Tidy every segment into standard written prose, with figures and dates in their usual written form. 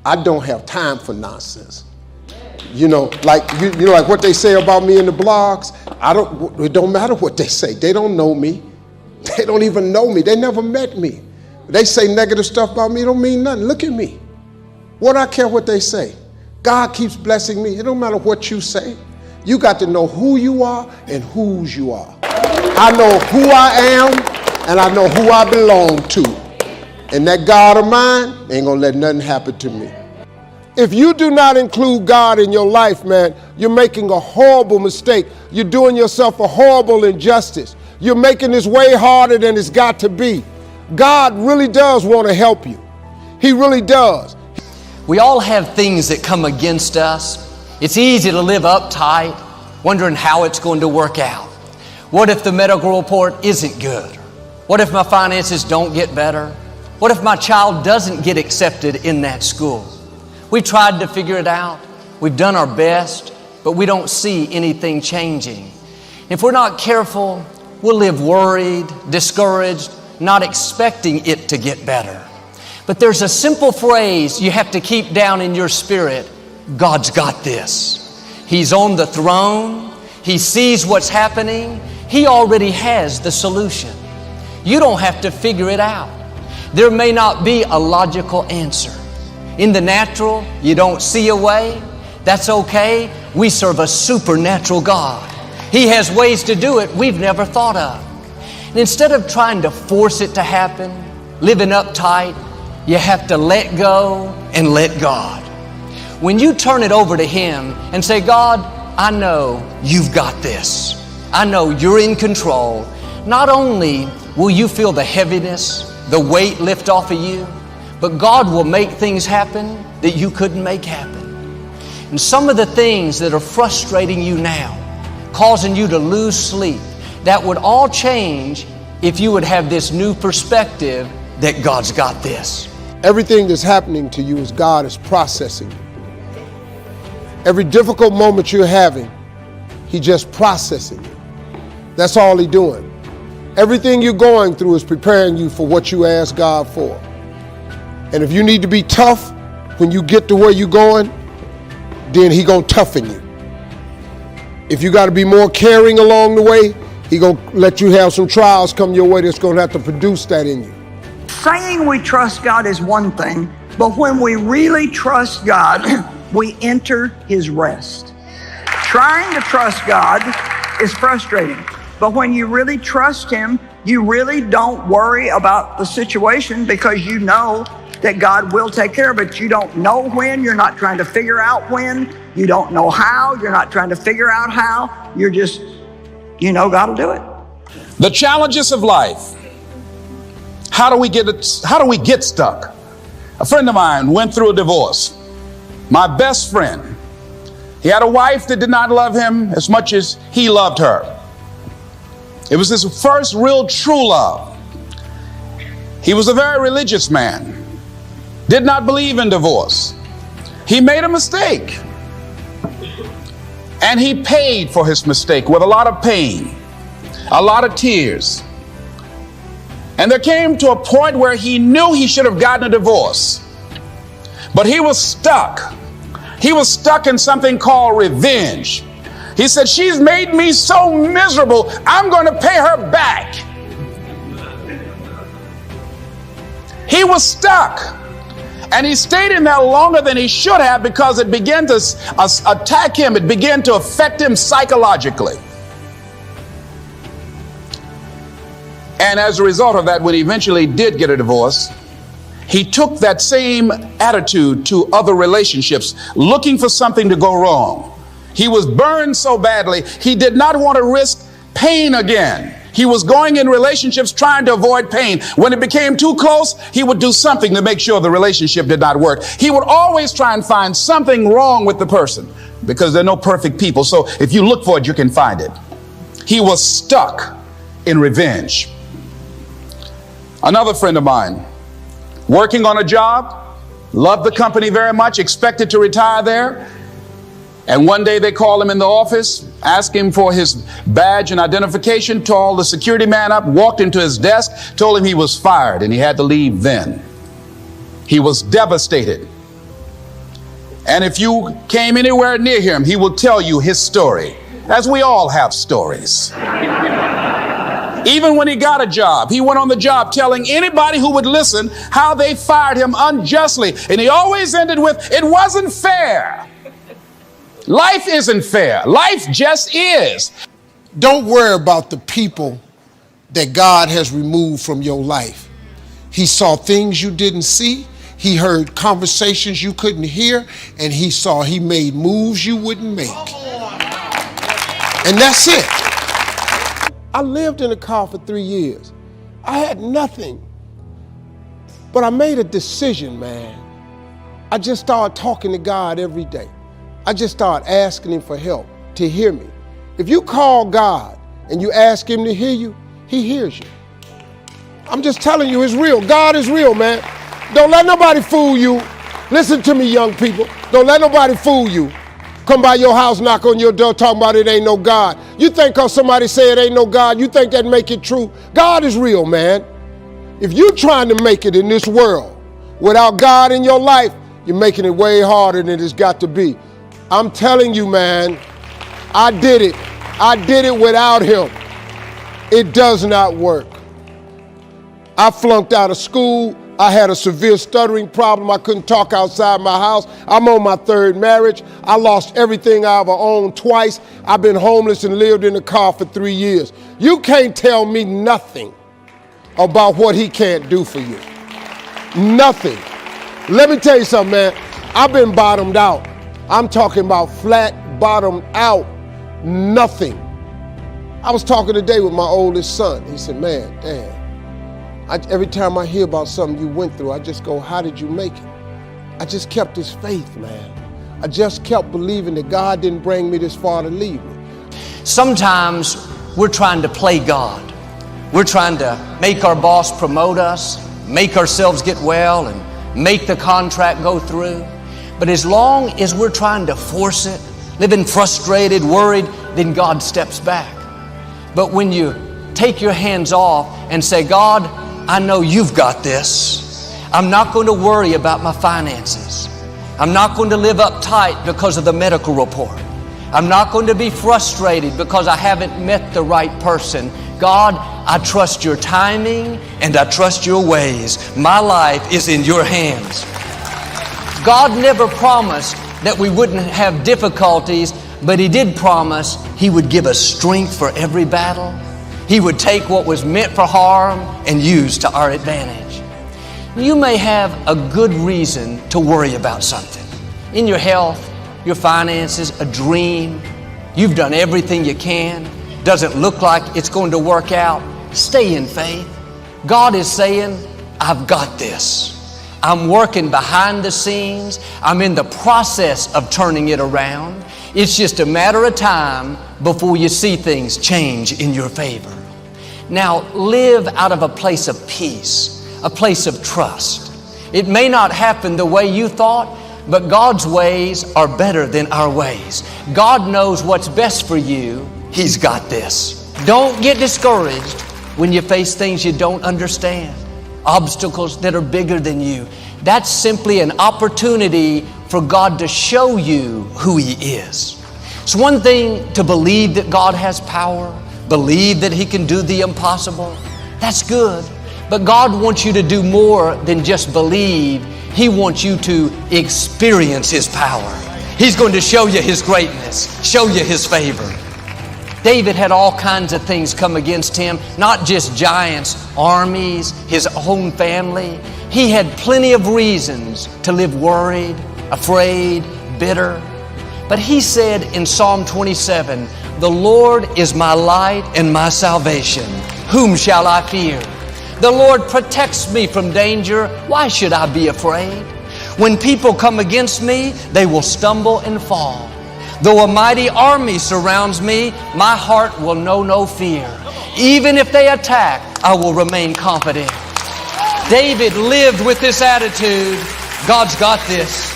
I don't have time for nonsense. You know, like like what they say about me in the blogs. It don't matter what they say. They don't know me. They don't even know me. They never met me. They say negative stuff about me. It don't mean nothing. Look at me. What do I care what they say? God keeps blessing me. It don't matter what you say. You got to know who you are and whose you are. I know who I am and I know who I belong to. And that God of mine ain't gonna let nothing happen to me. If you do not include God in your life, man, you're making a horrible mistake. You're doing yourself a horrible injustice. You're making this way harder than it's got to be. God really does want to help you. He really does. We all have things that come against us. It's easy to live uptight, wondering how it's going to work out. What if the medical report isn't good? What if my finances don't get better? What if my child doesn't get accepted in that school? We've tried to figure it out. We've done our best, but we don't see anything changing. If we're not careful, we'll live worried, discouraged, not expecting it to get better. But there's a simple phrase you have to keep down in your spirit. God's got this. He's on the throne. He sees what's happening. He already has the solution. You don't have to figure it out. There may not be a logical answer. In the natural, you don't see a way. That's okay. We serve a supernatural God. He has ways to do it we've never thought of. And instead of trying to force it to happen, living uptight, you have to let go and let God. When you turn it over to Him and say, God, I know you've got this. I know you're in control. Not only will you feel the heaviness, the weight lift off of you, but God will make things happen that you couldn't make happen. And some of the things that are frustrating you now, causing you to lose sleep, that would all change if you would have this new perspective that God's got this. Everything that's happening to you is God is processing you. Every difficult moment you're having, He just processing you. That's all He's doing. Everything you're going through is preparing you for what you ask God for. And if you need to be tough when you get to where you're going, then He gonna toughen you. If you got to be more caring along the way, He gonna let you have some trials come your way that's gonna have to produce that in you. Saying we trust God is one thing, but when we really trust God, we enter His rest. Trying to trust God is frustrating, but when you really trust Him, you really don't worry about the situation because you know that God will take care of it. You don't know when, you're not trying to figure out when, you don't know how, you're not trying to figure out how, you're just, you know God will do it. The challenges of life. How do we get stuck? A friend of mine went through a divorce. My best friend. He had a wife that did not love him as much as he loved her. It was his first real true love. He was a very religious man. Did not believe in divorce. He made a mistake. And he paid for his mistake with a lot of pain, a lot of tears. And there came to a point where he knew he should have gotten a divorce. But he was stuck. He was stuck in something called revenge. He said, she's made me so miserable, I'm going to pay her back. He was stuck. And he stayed in there longer than he should have because it began to attack him. It began to affect him psychologically. And as a result of that, when he eventually did get a divorce, he took that same attitude to other relationships, looking for something to go wrong. He was burned so badly, he did not want to risk pain again. He was going in relationships trying to avoid pain. When it became too close, he would do something to make sure the relationship did not work. He would always try and find something wrong with the person because there are no perfect people. So if you look for it, you can find it. He was stuck in revenge. Another friend of mine, working on a job, loved the company very much, expected to retire there. And one day they called him in the office, asked him for his badge and identification, called the security man up, walked into his desk, told him he was fired and he had to leave then. He was devastated. And if you came anywhere near him, he will tell you his story, as we all have stories. Even when he got a job, he went on the job telling anybody who would listen how they fired him unjustly. And he always ended with, it wasn't fair. Life isn't fair. Life just is. Don't worry about the people that God has removed from your life. He saw things you didn't see. He heard conversations you couldn't hear. And he made moves you wouldn't make. And that's it. I lived in a car for 3 years. I had nothing. But I made a decision, man. I just started talking to God every day. I just started asking him for help, to hear me. If you call God and you ask him to hear you, he hears you. I'm just telling you, it's real. God is real, man. Don't let nobody fool you. Listen to me, young people. Don't let nobody fool you. Come by your house, knock on your door, talking about it ain't no God. You think because somebody say it ain't no God, you think that make it true? God is real, man. If you're trying to make it in this world without God in your life, you're making it way harder than it's got to be. I'm telling you, man, I did it. I did it without him. It does not work. I flunked out of school. I had a severe stuttering problem. I couldn't talk outside my house. I'm on my third marriage. I lost everything I ever owned twice. I've been homeless and lived in a car for 3 years. You can't tell me nothing about what he can't do for you. Nothing. Let me tell you something, man. I've been bottomed out. I'm talking about flat bottomed out. Nothing. I was talking today with my oldest son. He said, man, Dad, every time I hear about something you went through, I just go, how did you make it? I just kept this faith, man. I just kept believing that God didn't bring me this far to leave me. Sometimes we're trying to play God. We're trying to make our boss promote us, make ourselves get well, and make the contract go through. But as long as we're trying to force it, living frustrated, worried, then God steps back. But when you take your hands off and say, God, I know you've got this. I'm not going to worry about my finances. I'm not going to live uptight because of the medical report. I'm not going to be frustrated because I haven't met the right person. God, I trust your timing and I trust your ways. My life is in your hands. God never promised that we wouldn't have difficulties, but He did promise He would give us strength for every battle. He would take what was meant for harm and use to our advantage. You may have a good reason to worry about something. In your health, your finances, a dream. You've done everything you can. Doesn't look like it's going to work out. Stay in faith. God is saying, I've got this. I'm working behind the scenes. I'm in the process of turning it around. It's just a matter of time before you see things change in your favor. Now, live out of a place of peace, a place of trust. It may not happen the way you thought, but God's ways are better than our ways. God knows what's best for you. He's got this. Don't get discouraged when you face things you don't understand, obstacles that are bigger than you. That's simply an opportunity for God to show you who He is. It's one thing to believe that God has power, believe that He can do the impossible. That's good. But God wants you to do more than just believe. He wants you to experience His power. He's going to show you His greatness, show you His favor. David had all kinds of things come against him, not just giants, armies, his own family. He had plenty of reasons to live worried, afraid, bitter. But he said in Psalm 27, "The Lord is my light and my salvation. Whom shall I fear? The Lord protects me from danger. Why should I be afraid? When people come against me, they will stumble and fall. Though a mighty army surrounds me, my heart will know no fear. Even if they attack, I will remain confident." David lived with this attitude. God's got this.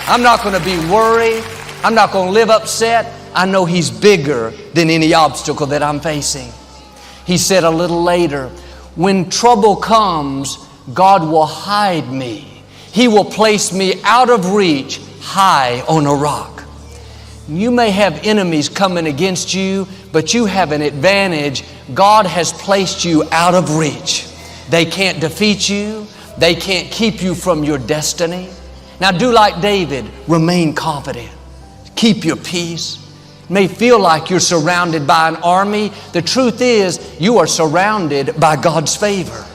I'm not going to be worried. I'm not going to live upset. I know He's bigger than any obstacle that I'm facing. He said a little later, when trouble comes, God will hide me. He will place me out of reach, high on a rock. You may have enemies coming against you, but you have an advantage. God has placed you out of reach. They can't defeat you. They can't keep you from your destiny. Now do like David, remain confident. Keep your peace. It may feel like you're surrounded by an army. The truth is, you are surrounded by God's favor.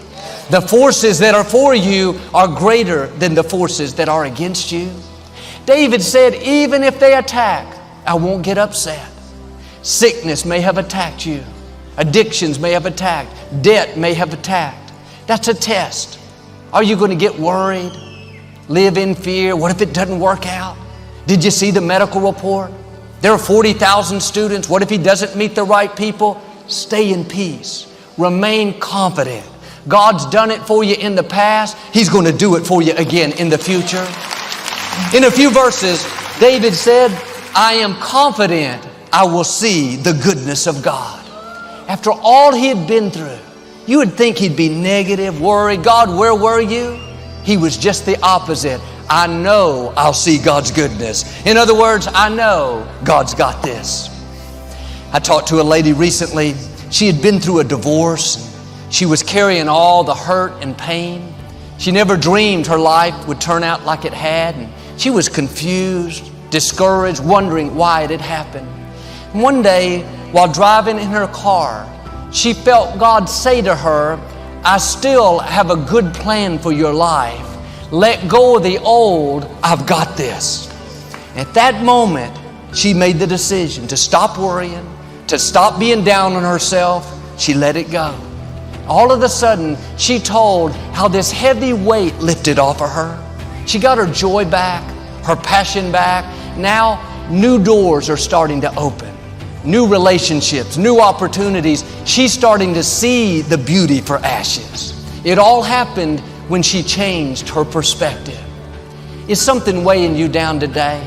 The forces that are for you are greater than the forces that are against you. David said, even if they attack, I won't get upset. Sickness may have attacked you. Addictions may have attacked. Debt may have attacked. That's a test. Are you going to get worried? Live in fear? What if it doesn't work out? Did you see the medical report? There are 40,000 students. What if he doesn't meet the right people? Stay in peace. Remain confident. God's done it for you in the past. He's going to do it for you again in the future. In a few verses, David said, I am confident I will see the goodness of God. After all he had been through, you would think he'd be negative, worried. God, where were you? He was just the opposite. I know I'll see God's goodness. In other words, I know God's got this. I talked to a lady recently. She had been through a divorce. She was carrying all the hurt and pain. She never dreamed her life would turn out like it had. And she was confused, discouraged, wondering why it had happened. And one day, while driving in her car, she felt God say to her, I still have a good plan for your life. Let go of the old. I've got this. At that moment, she made the decision to stop worrying, to stop being down on herself. She let it go. All of a sudden, she told how this heavy weight lifted off of her. She got her joy back, her passion back. Now, new doors are starting to open. New relationships, new opportunities. She's starting to see the beauty for ashes. It all happened when she changed her perspective. Is something weighing you down today?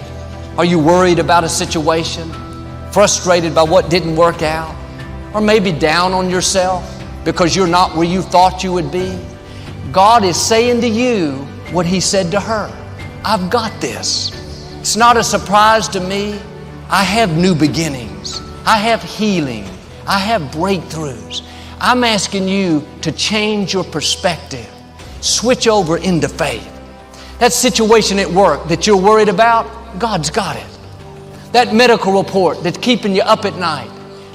Are you worried about a situation? Frustrated by what didn't work out? Or maybe down on yourself because you're not where you thought you would be? God is saying to you what He said to her. I've got this. It's not a surprise to me. I have new beginnings. I have healing. I have breakthroughs. I'm asking you to change your perspective. Switch over into faith. That situation at work that you're worried about, God's got it. That medical report that's keeping you up at night,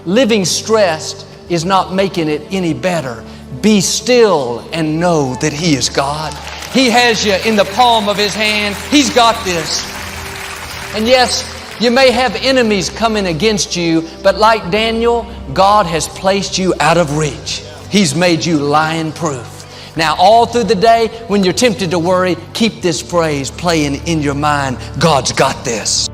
living stressed is not making it any better. Be still and know that He is God. He has you in the palm of His hand. He's got this. And yes, you may have enemies coming against you, but like Daniel, God has placed you out of reach. He's made you lion-proof. Now, all through the day, when you're tempted to worry, keep this phrase playing in your mind. God's got this.